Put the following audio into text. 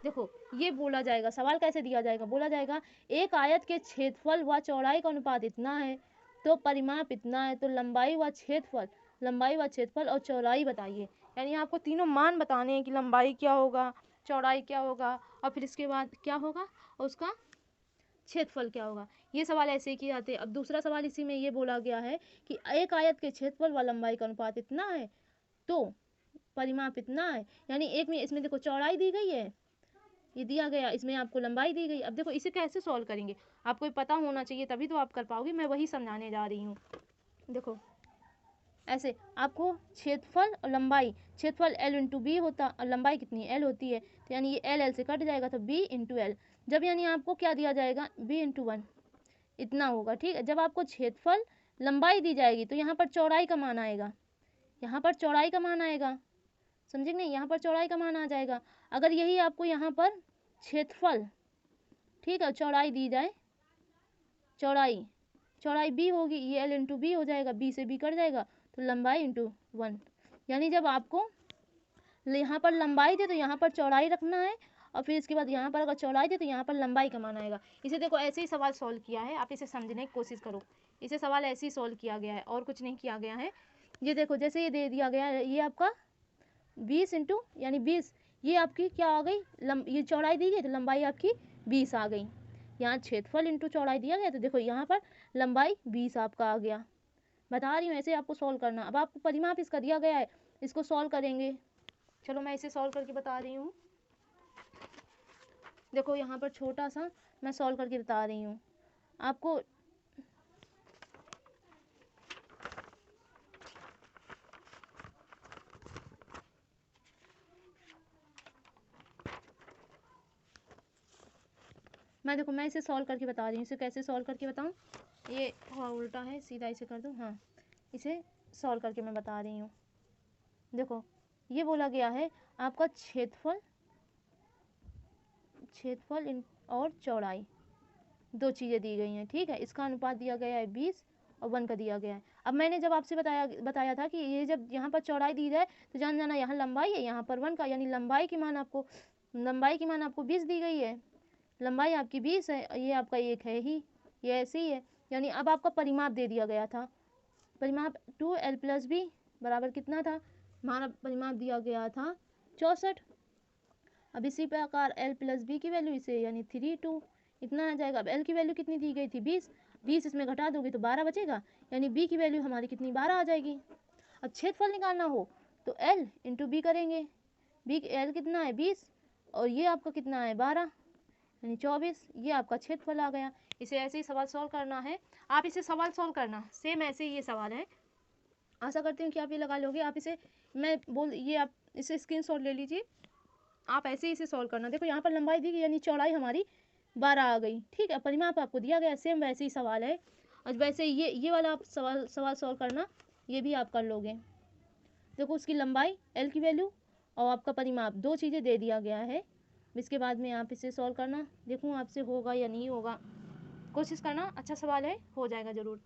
देखो ये बोला जाएगा, सवाल कैसे दिया जाएगा, बोला जाएगा एक आयत के क्षेत्रफल व चौड़ाई का अनुपात इतना है तो परिमाप इतना है, तो लंबाई व क्षेत्रफल और चौड़ाई बताइए। यानी आपको तीनों मान बताने हैं कि लंबाई क्या होगा, चौड़ाई क्या होगा और फिर इसके बाद क्या होगा और उसका क्षेत्रफल क्या होगा। ये सवाल ऐसे ही किए जाते हैं। अब दूसरा सवाल इसी में ये बोला गया है कि एक आयत के क्षेत्रफल व लंबाई का अनुपात इतना है तो परिमाप इतना है। यानी एक में इसमें देखो चौड़ाई दी गई है, ये दिया गया, इसमें आपको लंबाई दी गई। अब देखो इसे कैसे सॉल्व करेंगे, आपको पता होना चाहिए तभी तो आप कर पाओगे, मैं वही समझाने जा रही हूँ। देखो ऐसे आपको क्षेत्रफल और लंबाई, क्षेत्रफल L इंटू बी होता और लंबाई कितनी L होती है, तो यानी ये L से कट जाएगा तो B इंटू एल। जब यानी आपको क्या दिया जाएगा B इंटू 1 इतना होगा, ठीक है। जब आपको क्षेत्रफल लंबाई दी जाएगी तो यहाँ पर चौड़ाई का मान आएगा, यहाँ पर चौड़ाई का मान आएगा, समझे नहीं, यहाँ पर चौड़ाई का मान आ जाएगा। अगर यही आपको यहाँ पर क्षेत्रफल, ठीक है, चौड़ाई दी जाए, चौड़ाई b होगी, ये L इंटू बी हो जाएगा, b से b कट जाएगा तो लंबाई इंटू 1। यानी जब आपको यहाँ पर लंबाई दे तो यहाँ पर चौड़ाई रखना है और फिर इसके बाद यहाँ पर अगर चौड़ाई दे तो यहाँ पर लंबाई का मान आएगा। इसे देखो ऐसे ही सवाल सॉल्व किया है, आप इसे समझने की कोशिश करो। इसे सवाल ऐसे ही सॉल्व किया गया है और कुछ नहीं किया गया है। ये देखो जैसे ये दे दिया गया है, ये आपका 20 इंटू यानी 20, ये आपकी क्या आ गई, ये चौड़ाई दी गई तो लंबाई आपकी 20 आ गई। यहाँ क्षेत्रफल इंटू चौड़ाई दिया गया तो देखो यहाँ पर लंबाई 20 आपका आ गया। बता रही हूँ ऐसे आपको सॉल्व करना। अब आपको परिमाप इसका दिया गया है, इसको सॉल्व करेंगे। चलो मैं इसे सॉल्व करके बता रही हूँ। देखो यहाँ पर छोटा सा मैं सॉल्व करके बता रही हूँ आपको। मैं इसे सॉल्व करके बता रही हूँ। इसे कैसे सॉल्व करके बताऊँ, ये हाँ उल्टा है, सीधा इसे कर दूँ, हाँ इसे सॉल्व करके मैं बता रही हूँ। देखो ये बोला गया है आपका क्षेत्रफल और चौड़ाई, दो चीज़ें दी गई हैं, ठीक है। इसका अनुपात दिया गया है 20 और 1 का दिया गया है। अब मैंने जब आपसे बताया था कि ये जब यहाँ पर चौड़ाई दी जाए तो जान जाना यहाँ लंबाई है, यहाँ पर 1 का, यानी लंबाई की मान आपको 20 दी गई है, लंबाई आपकी 20 है, ये आपका 1 है ही, ये ऐसे ही है। यानी अब आपका परिमाप दे दिया गया था, परिमाप 2L प्लस बी बराबर कितना था, हमारा परिमाप दिया गया था 64। अब इसी प्रकार L प्लस बी की वैल्यू इसे यानी 32 इतना आ जाएगा। अब L की वैल्यू कितनी दी गई थी 20 इसमें घटा दोगे तो 12 बचेगा, यानी B की वैल्यू हमारी कितनी 12 आ जाएगी। अब क्षेत्रफल निकालना हो तो L इंटू बी करेंगे, L कितना है 20 और ये आपका कितना है 12 यानी 24, ये आपका क्षेत्रफल आ गया। इसे ऐसे ही सवाल सॉल्व करना है, आप इसे सवाल सॉल्व करना सेम ऐसे ही ये सवाल है। आशा करती हूँ कि आप ये लगा लोगे। आप इसे ये आप इसे स्क्रीनशॉट ले लीजिए, आप ऐसे ही इसे सॉल्व करना। देखो यहाँ पर लंबाई दी गई यानी चौड़ाई हमारी 12 आ गई, ठीक है। परिमाप आपको दिया गया सेम वैसे ही सवाल है और वैसे ये वाला आप सवाल सॉल्व करना, ये भी आप कर लोगे। देखो उसकी लंबाई L की वैल्यू और आपका परिमाप, दो चीज़ें दे दिया गया है। इसके बाद में आप इसे सॉल्व करना, देखूँ आपसे होगा या नहीं होगा, कोशिश करना। अच्छा सवाल है, हो जाएगा ज़रूर।